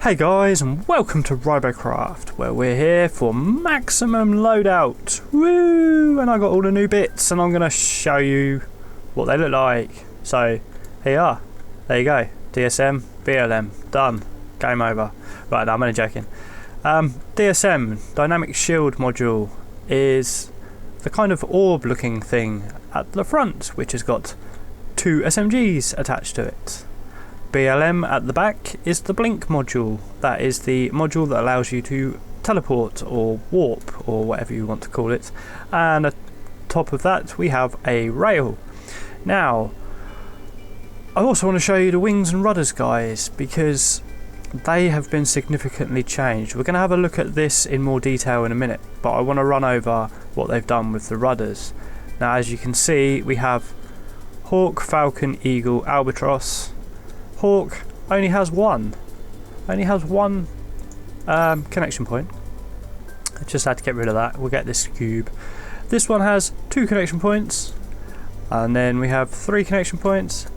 Hey guys, and welcome to Robocraft, where we're here for maximum loadout. Woo! And I got all the new bits, and I'm going to show you what they look like. So, here you are. There you go. DSM, BLM, done. Game over. Right, no, I'm only joking. DSM, Dynamic Shield Module, is the kind of orb-looking thing at the front, which has got two SMGs attached to it. BLM at the back is the blink module. That is the module that allows you to teleport or warp or whatever you want to call it. And at top of that we have a rail. Now I also want to show you the wings and rudders, guys, because they have been significantly changed. We're going to have a look at this in more detail in a minute, but I want to run over what they've done with the rudders. Now, as you can see, we have Hawk, Falcon, Eagle, Albatross. Hawk only has one connection point. I just had to get rid of that. We'll get this cube. This one has 2 connection points, and then we have 3 connection points,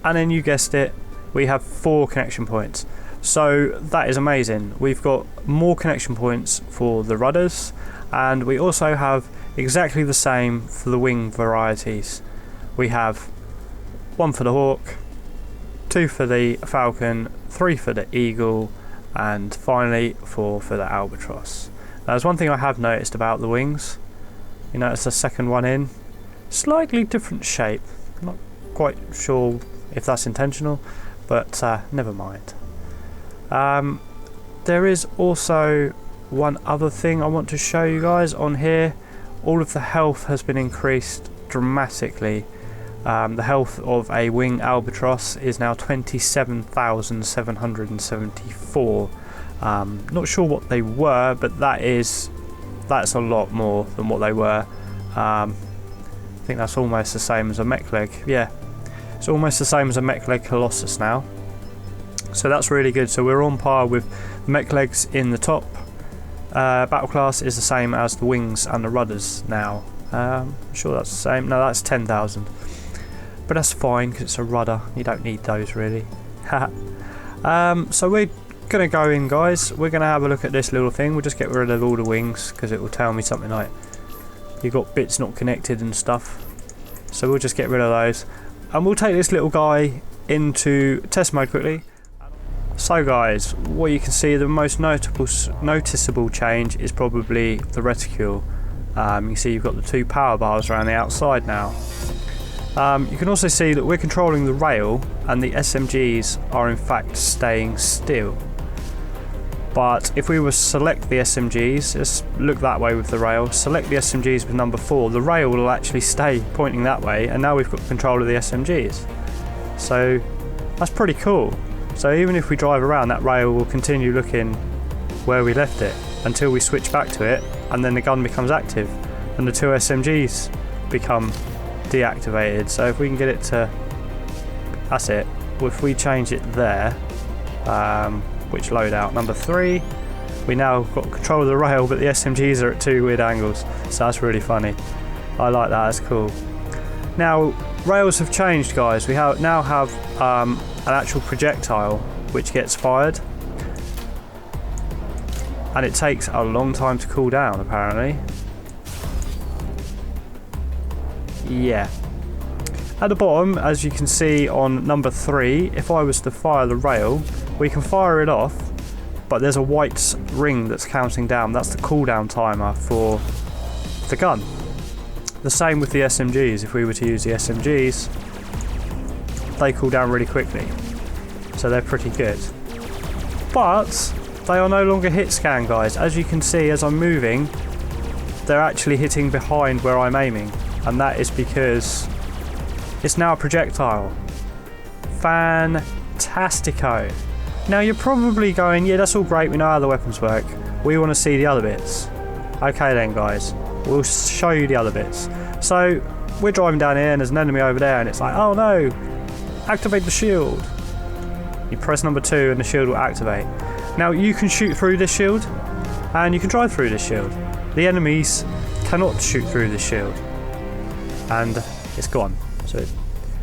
and then you guessed it, we have 4 connection points. So that is amazing. We've got more connection points for the rudders, and we also have exactly the same for the wing varieties. We have 1 for the Hawk, 2 for the Falcon, 3 for the Eagle, and finally 4 for the Albatross. Now, there's one thing I have noticed about the wings. You notice the second one in, slightly different shape. I'm not quite sure if that's intentional, but never mind. There is also one other thing I want to show you guys on here. All of the health has been increased dramatically. The health of a wing Albatross is now 27,774. Not sure what they were, but that's a lot more than what they were. I think that's almost the same as a mech leg. Yeah, it's almost the same as a mech leg Colossus now. So that's really good. So we're on par with the mech legs in the top. Battle class is the same as the wings and the rudders now. I'm sure that's the same. No, that's 10,000. But that's fine because it's a rudder. You don't need those really. So we're going to go in, guys. We're going to have a look at this little thing. We'll just get rid of all the wings because it will tell me something like you've got bits not connected and stuff. So we'll just get rid of those. And we'll take this little guy into test mode quickly. So guys, what you can see, the most noticeable change is probably the reticule. You can see you've got the 2 power bars around the outside now. You can also see that we're controlling the rail and the SMGs are in fact staying still. But if we were to select the SMGs, just look that way with the rail, select the SMGs with number 4, the rail will actually stay pointing that way, and now we've got control of the SMGs. So that's pretty cool. So even if we drive around, that rail will continue looking where we left it until we switch back to it, and then the gun becomes active and the 2 SMGs become deactivated. So if we can get it to, that's it. Well, if we change it there, which loadout, number 3, we now got control of the rail, but the SMGs are at 2 weird angles. So that's really funny. I like that. That's cool. Now rails have changed, guys. We now have an actual projectile which gets fired, and it takes a long time to cool down apparently. Yeah. At the bottom, as you can see on number 3, if I was to fire the rail, we can fire it off, but there's a white ring that's counting down. That's the cooldown timer for the gun. The same with the SMGs. If we were to use the SMGs, they cool down really quickly, so they're pretty good. But they are no longer hit scan, guys. As you can see, as I'm moving, they're actually hitting behind where I'm aiming. And that is because it's now a projectile. Fantastico. Now you're probably going, yeah, that's all great, we know how the weapons work. We want to see the other bits. Okay then, guys, we'll show you the other bits. So we're driving down here and there's an enemy over there, and it's like, oh no, activate the shield. You press number 2 and the shield will activate. Now you can shoot through this shield and you can drive through this shield. The enemies cannot shoot through this shield. And it's gone. So it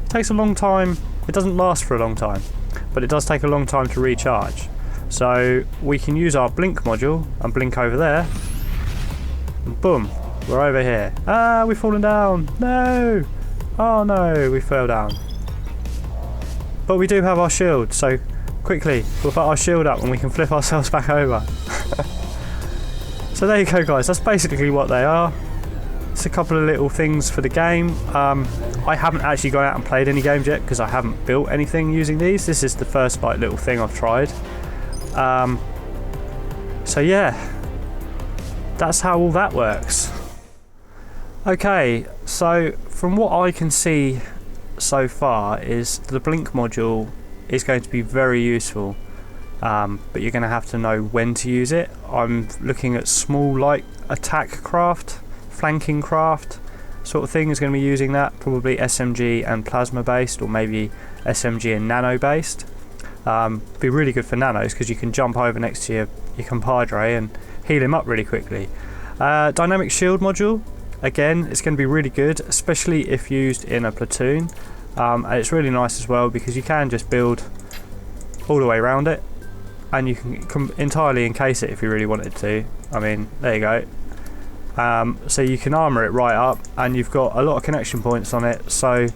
takes a long time. It doesn't last for a long time, but it does take a long time to recharge. So we can use our blink module and blink over there. And boom, we're over here. Ah, we've fallen down. No. Oh no, we fell down. But we do have our shield, so quickly we'll put our shield up and we can flip ourselves back over. So there you go guys, that's basically what they are. It's a couple of little things for the game. I haven't actually gone out and played any games yet because I haven't built anything using these. This is the first like little thing I've tried. So yeah, that's how all that works. Okay, so from what I can see so far is the blink module is going to be very useful, but you're going to have to know when to use it. I'm looking at small like attack craft, flanking craft sort of thing is going to be using that, probably SMG and plasma based, or maybe SMG and nano based. Be really good for nanos because you can jump over next to your compadre and heal him up really quickly. Dynamic shield module, again, it's going to be really good, especially if used in a platoon. And it's really nice as well because you can just build all the way around it and you can entirely encase it if you really wanted to. I mean, there you go. So you can armour it right up and you've got a lot of connection points on it, so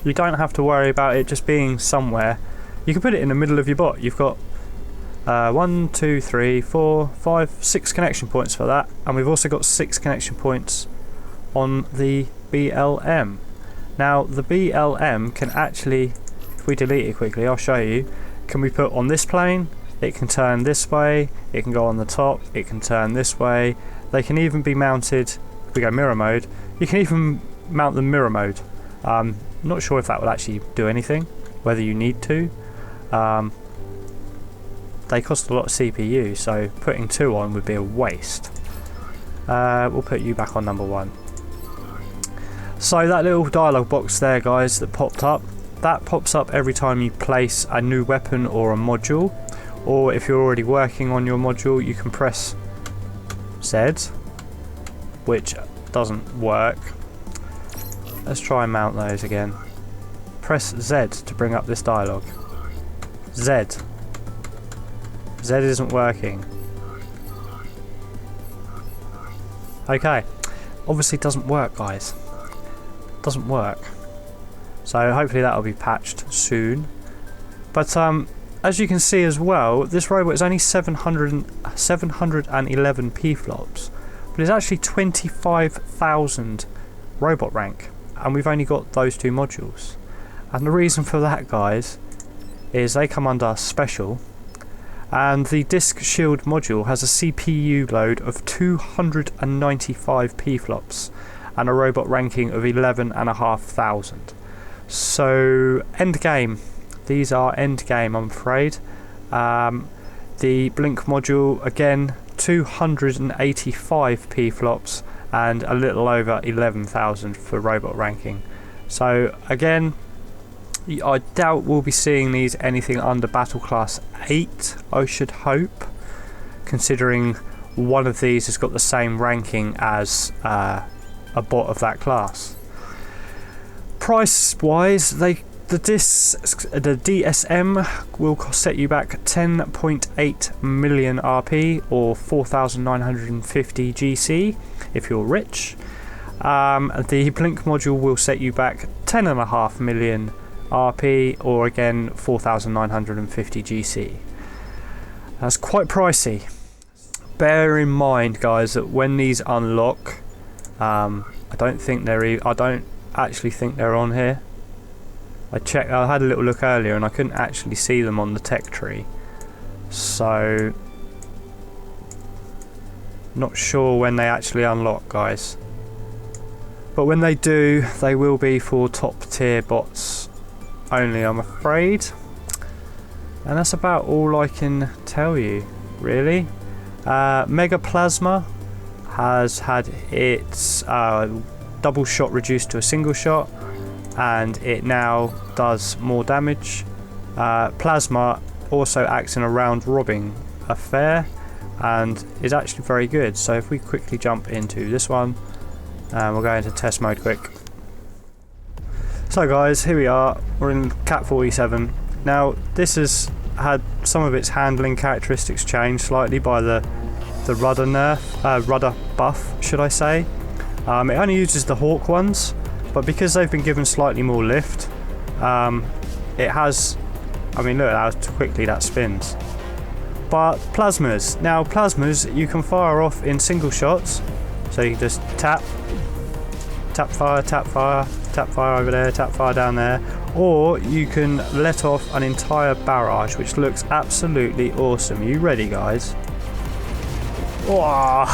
you don't have to worry about it just being somewhere. You can put it in the middle of your bot. You've got 1, 2, 3, 4, 5, 6 connection points for that, and we've also got 6 connection points on the BLM. Now the BLM can actually, if we delete it quickly, I'll show you, can we put on this plane, it can turn this way, it can go on the top, it can turn this way. They can even be mounted, if we go mirror mode, you can even mount them mirror mode. Not sure if that will actually do anything, whether you need to. They cost a lot of CPU, so putting 2 on would be a waste. We'll put you back on number 1. So that little dialogue box there guys that popped up, that pops up every time you place a new weapon or a module, or if you're already working on your module you can press Z, which doesn't work. Let's try and mount those again. Press Z to bring up this dialogue. Z. Z isn't working. Okay, obviously it doesn't work guys. Doesn't work. So hopefully that'll be patched soon. But as you can see as well, this robot is only 711 P-flops, but it's actually 25,000 robot rank, and we've only got those 2 modules. And the reason for that guys is they come under special, and the disc shield module has a CPU load of 295 P-flops and a robot ranking of 11,500. So end game. These are end game, I'm afraid. The blink module again, 285 P-flops and a little over 11,000 for robot ranking. So again, I doubt we'll be seeing these anything under battle class 8, I should hope, considering one of these has got the same ranking as a bot of that class. Price wise, the DSM will set you back 10.8 million RP or 4,950 GC if you're rich. The blink module will set you back 10.5 million RP or again 4,950 GC. That's quite pricey. Bear in mind guys that when these unlock, I don't actually think they're on here. I had a little look earlier and I couldn't actually see them on the tech tree, so not sure when they actually unlock guys, but when they do they will be for top tier bots only, I'm afraid. And that's about all I can tell you really. Mega Plasma has had its double shot reduced to a single shot, and it now does more damage. Plasma also acts in a round robin affair and is actually very good. So if we quickly jump into this one, we'll go into test mode quick. So guys, here we are, we're in Cat 47. Now this has had some of its handling characteristics changed slightly by the rudder buff, should I say. It only uses the Hawk ones, but because they've been given slightly more lift, it has, I mean, look at how quickly that spins. But plasmas, now plasmas you can fire off in single shots, so you can just tap fire, tap fire, tap fire over there, tap fire down there, or you can let off an entire barrage, which looks absolutely awesome. Are you ready, guys? Wow.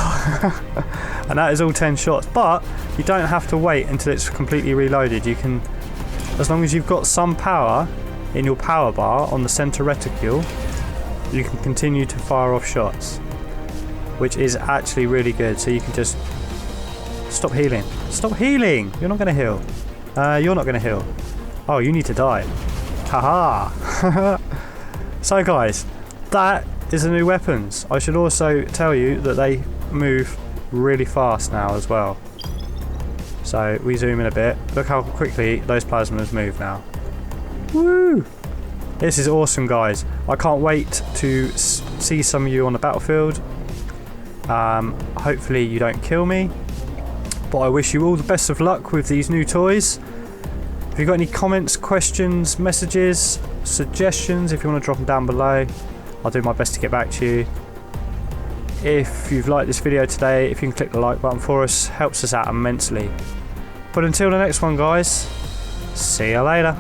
And that is all 10 shots, but you don't have to wait until it's completely reloaded. You can, as long as you've got some power in your power bar on the center reticule, you can continue to fire off shots, which is actually really good. So you can just stop healing. Stop healing! You're not going to heal. You're not going to heal. Oh, you need to die. Haha! So guys, that is the new weapons. I should also tell you that they move really fast now as well. So we zoom in a bit. Look how quickly those plasmas move now. Woo! This is awesome, guys. I can't wait to see some of you on the battlefield. Hopefully you don't kill me. But I wish you all the best of luck with these new toys. If you've got any comments, questions, messages, suggestions, if you want to drop them down below, I'll do my best to get back to you. If you've liked this video today, if you can click the like button for us, helps us out immensely. But until the next one, guys, see you later.